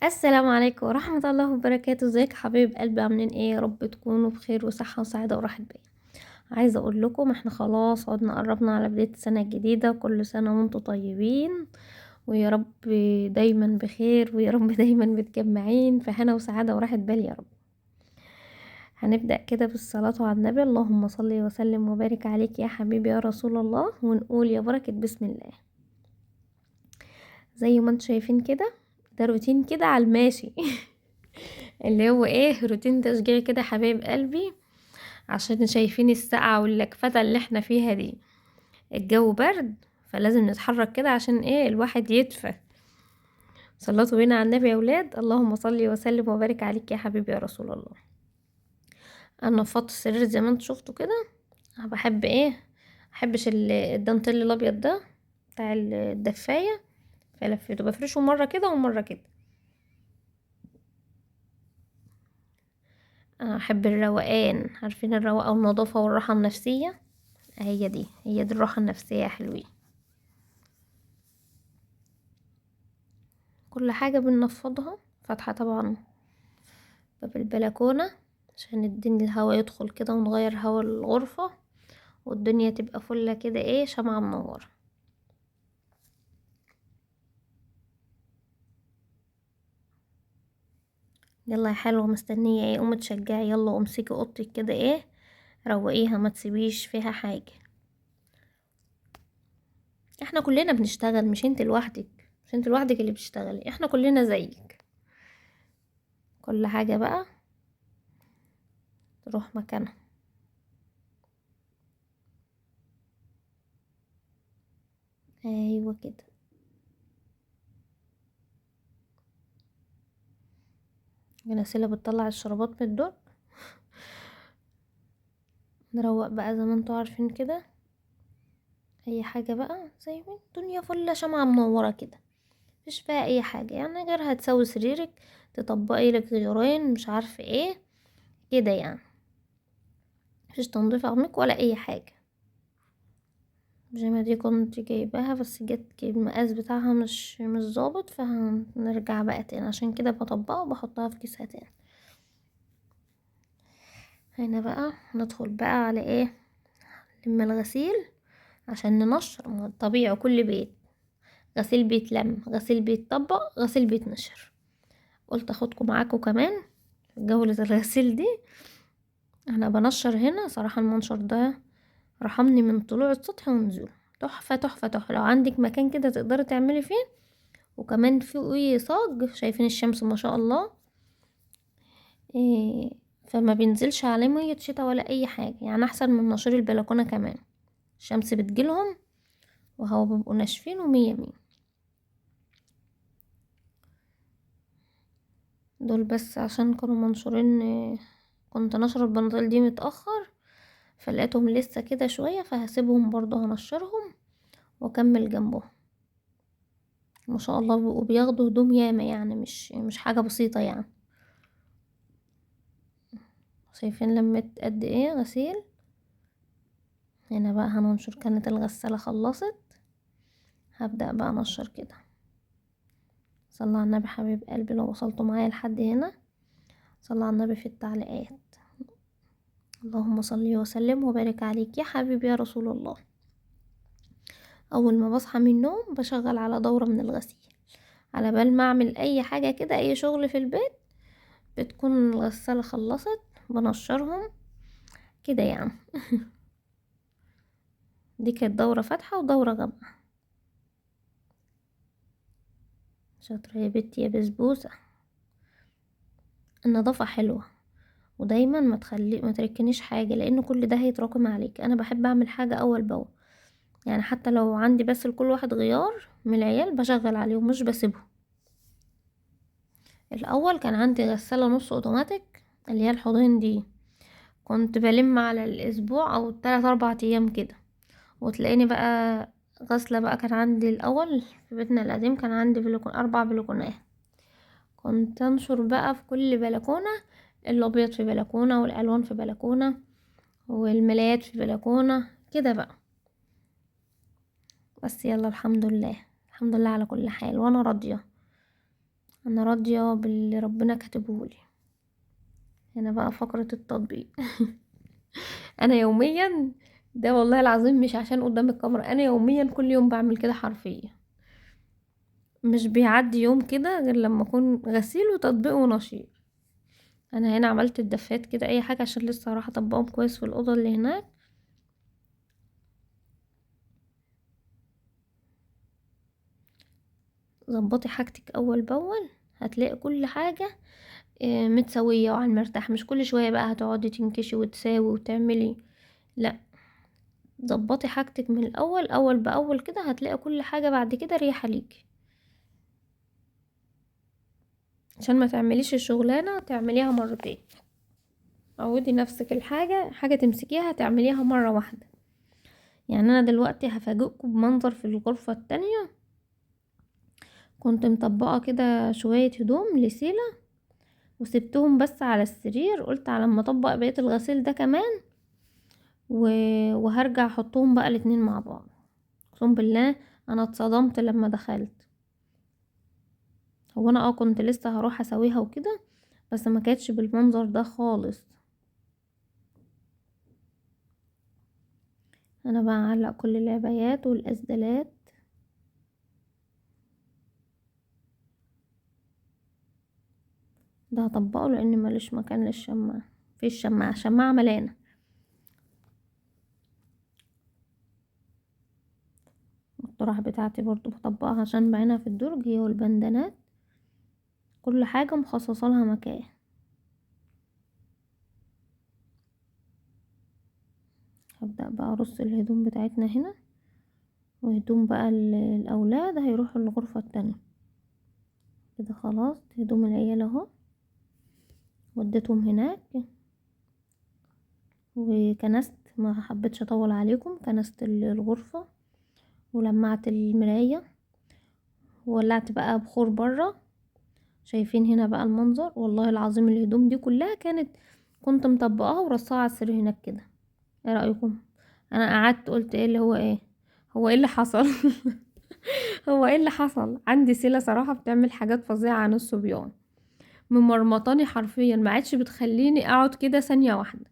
السلام عليكم ورحمة الله وبركاته. ازيك يا حبايب قلبي؟ عاملين ايه؟ يا رب تكونوا بخير وصحة وسعادة وراحة بال. عايزة اقول لكم احنا خلاص قربنا على بداية السنة الجديدة. كل سنة وانتم طيبين، ويا رب دايما بخير، ويا رب دايما متجمعين في هنا وسعادة وراحة بال يا رب. هنبدأ كده بالصلاة على النبي. اللهم صل وسلم وبارك عليك يا حبيبي يا رسول الله، ونقول يا بركة بسم الله. زي ما انتم شايفين كده، ده روتين كده على الماشي اللي هو ايه، روتين تشجيع كده حبايب قلبي، عشان شايفين السقعة واللكفتة اللي احنا فيها دي. الجو برد، فلازم نتحرك كده عشان ايه الواحد يدفى. صلوا بينا على النبي يا ولاد. اللهم صل وسلم وبارك عليك يا حبيبي يا رسول الله. انا فضت السرير زي ما انتوا شفتوا كده. انا بحب ايه، محبش الدانتيل الابيض ده بتاع الدفاية، فلفيته بفرشه مرة كده ومرة كده. انا احب الروقان، عارفين الروقان والنظافة والراحة النفسية. هي دي الراحة النفسية يا حلوين. كل حاجة بننفضها فتحة طبعا، باب البلكونة عشان الدنيا الهوا يدخل كده، ونغير هوا الغرفة، والدنيا تبقى فلة كده ايه، شمعة منورة. يلا يا حلوة، مستنية ايه؟ قومي تشجعي، يلا امسكي اوضتك كده ايه، روقيها، ما تسيبيش فيها حاجة. احنا كلنا بنشتغل، مش انت لوحدك اللي بتشتغلي، احنا كلنا زيك. كل حاجة بقى تروح مكانها. ايوه كده. جناسيلة بتطلع الشرابات من الدور. نروق بقى زي ما انتوا عارفين كده. اي حاجة بقى زي ما الدنيا فل شمعة منورة كده، مفيش فيها اي حاجة يعني، غير هتسوي سريرك، تطبقي لك غيرين، مش عارفة ايه كده يعني. مفيش تنظيف عميق ولا اي حاجة. البيجامة دي كنت جايباها بس جت المقاس بتاعها مش ظابط، فهنرجع بقى تاني، عشان كده بطبقها وبحطها في كيسها تاني. هنا بقى ندخل بقى على ايه، لما الغسيل عشان ننشر. ما طبيعي كل بيت غسيل بيتلم، غسيل بيتطبق، غسيل بيتنشر. قلت اخدكم معاكم كمان في جولة الغسيل دي. انا بنشر هنا صراحة، المنشر ده رحمني من طلوع السطح ونزوله. تحفة تحفة تحفة. لو عندك مكان كده تقدري تعملي فيه، وكمان فيه صاج، شايفين الشمس ما شاء الله إيه، فما بينزلش عليه مية شتا ولا اي حاجة يعني، احسن من نشر البلكونة كمان. الشمس بتجيلهم وهو بيبقوا ناشفين ومية مية. دول بس عشان كانوا منشورين كنت نشر البناطيل دي متأخر، فلقيتهم لسه كده شوية، فهسيبهم برضه هنشرهم واكمل جنبهم. ما شاء الله بيبقوا بياخدوا هدوم ياما يعني، مش حاجة بسيطة يعني. شايفين لمت قد ايه غسيل. هنا بقى هننشر، كانت الغسالة خلصت، هبدأ بقى انشر كده. صلى على النبي حبيب قلبي لو وصلتوا معايا لحد هنا. صلى على النبي في التعليقات. اللهم صل وسلم وبارك عليك يا حبيبي يا رسول الله. اول ما بصحى من النوم بشغل على دورة من الغسيل، على بال ما اعمل اي حاجة كده، اي شغل في البيت، بتكون الغسالة خلصت، بنشرهم كده يعني. دي كانت دورة فاتحة ودورة غامقة. شاطرة يا بنتي يا بسبوسة. النظافة حلوة، ودايما ما تركنيش حاجة، لان كل ده هيتراكم عليك. انا بحب اعمل حاجة اول باول يعني، حتى لو عندي بس لكل واحد غيار من العيال بشغل عليهم، مش بسيبهم. الاول كان عندي غسالة نص اوتوماتيك اللي هي الحوضين دي، كنت بلم على الاسبوع او 3 4 ايام كده، وتلاقيني بقى غسلة بقى. كان عندي الاول في بيتنا القديم كان عندي 4 بلكونات، كنت انشر بقى في كل بلكونة، الابيض في بلكونة، والالوان في بلكونة، والملايات في بلكونة كده بقى. بس يلا الحمد لله، الحمد لله على كل حال، وانا راضية. انا راضية باللي ربنا كاتبهولي. هنا بقى فقرة التطبيق. انا يوميا، ده والله العظيم مش عشان قدام الكاميرا، انا يوميا كل يوم بعمل كده حرفيا. مش بيعدي يوم كده غير لما اكون غسيل وتطبيق ونشير. انا هنا عملت الدفات كده اي حاجة عشان لسه هروح اطبقهم كويس في الاوضة اللي هناك. ظبطي حاجتك اول باول، هتلاقي كل حاجة متسوية وعلى المرتاح. مش كل شوية بقى هتقعدي تنكشي وتساوي وتعملي، لا. ظبطي حاجتك من الاول، اول باول كده، هتلاقي كل حاجة بعد كده ريحة ليكي. عشان ما تعمليش الشغلانة تعمليها مرتين. عودي نفسك حاجة تمسكيها تعمليها مرة واحدة. يعني انا دلوقتي هفاجئكم بمنظر في الغرفة التانية. كنت مطبقة كده شوية هدوم لسيلة وسبتهم بس على السرير، قلت على ما اطبق بقية الغسيل ده كمان و... وهرجع احطهم بقى الاتنين مع بعض. اقسم بالله انا اتصدمت لما دخلت. هو انا كنت لسه هروح اسويها وكده، بس ما كانتش بالمنظر ده خالص. انا بقى اعلق كل العبايات والاسدالات. ده هطبقه لان ماليش مكان للشماعة. في الشماعة ملانة. الطرح بتاعتي برضو بطبقها عشان بعينها في الدرج، هي والبندانات كل حاجة مخصصة لها مكان. هبدأ بقى ارص الهدوم بتاعتنا هنا، وهدوم بقى الاولاد هيروحوا الغرفة التانية. كده خلاص هدوم العيال اهو وديتهم هناك. وكنست، ما حبيتش اطول عليكم، كنست الغرفة ولمعت المراية وولعت بقى بخور برا. شايفين هنا بقى المنظر؟ والله العظيم الهدوم دي كلها كنت مطبقاها ورصاها على السرير هناك كده. ايه رأيكم؟ انا قعدت قلت ايه اللي هو ايه، هو ايه اللي حصل؟ هو ايه اللي حصل؟ عندي سيلة صراحة بتعمل حاجات فظيعة عن الصبيان، ممرمطاني حرفيا، ما عادش بتخليني اقعد كده ثانية واحدة.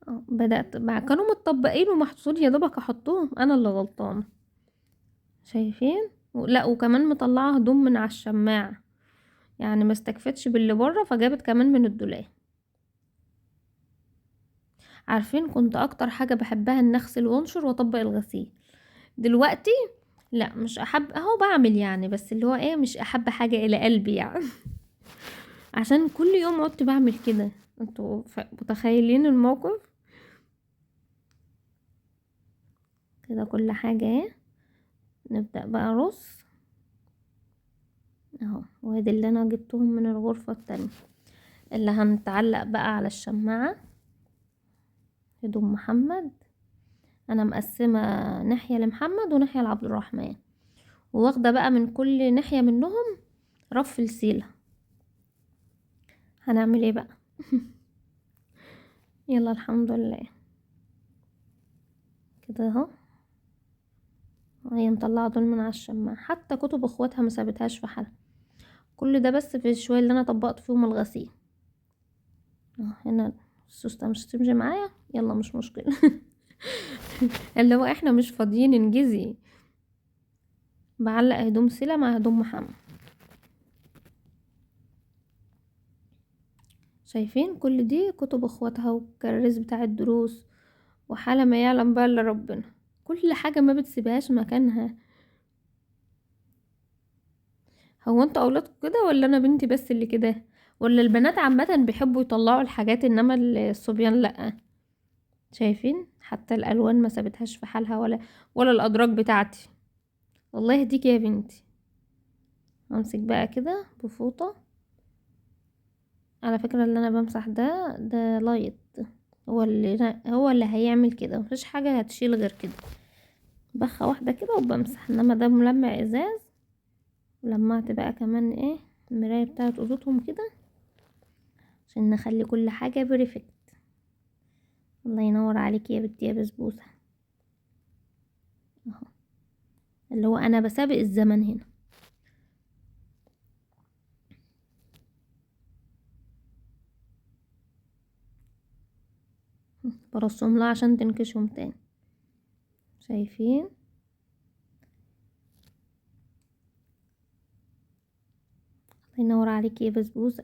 بدأت بقى كانوا متطبقين ومحطوطين، يا دوبك احطهم، انا اللي غلطانة. شايفين؟ لا وكمان مطلعة هدوم من على الشماعة، يعني ما استكفتش باللي بره فجابت كمان من الدولاب. عارفين كنت اكتر حاجة بحبها ان اغسل وانشر واطبق الغسيل. دلوقتي لا، مش احب، اهو بعمل يعني، بس اللي هو ايه، مش احب حاجة الى قلبي يعني. عشان كل يوم قعدت بعمل كده. انتوا متخيلين الموقف؟ كده كل حاجة اهي. نبدأ بقى رص اهو. وادي اللي انا جبتهم من الغرفة التانية اللي هنتعلق بقى على الشماعة. هدوم محمد، انا مقسمة ناحية لمحمد وناحية لعبد الرحمن، واخدة بقى من كل ناحية منهم رف السيلة. هنعمل ايه بقى؟ يلا الحمد لله. كده اهو. هي مطلعة دول من على الشماعة، حتى كتب اخواتها ما سابتهاش في حالها. كل ده بس في الشوية اللي انا طبقت فيهم الغسيل. هنا السوستة مش تمشي معايا، يلا مش مشكلة. اللي هو احنا مش فاضيين ننجزي. بعلق هدوم سيلة مع هدوم محمد. شايفين كل دي كتب اخواتها والكراريس بتاع الدروس، وحالة ما يعلم بقى الا ربنا. كل حاجة ما بتسيبهاش مكانها. هو انتوا اولادكم كده ولا انا بنتي بس اللي كده؟ ولا البنات عامة بيحبوا يطلعوا الحاجات انما الصبيان لأ؟ شايفين حتى الالوان ما سابتهاش في حالها، ولا الادراج بتاعتي. الله يهديك يا بنتي. امسك بقى كده بفوطة. على فكرة اللي انا بمسح ده لايت، هو اللي هيعمل كده، مفيش حاجة هتشيل غير كده. بخة واحدة كده وبمسح، انما ده ملمع ازاز. ولمعت بقى كمان ايه المراية بتاعت اوضتهم كده عشان نخلي كل حاجة بريفكت. الله ينور عليك يا بنتي يا بسبوسة. اهو اللي هو انا بسابق الزمن هنا. برصهم لها عشان تنكشهم تاني. شايفين؟ الله ينور عليكي يا بسبوسة.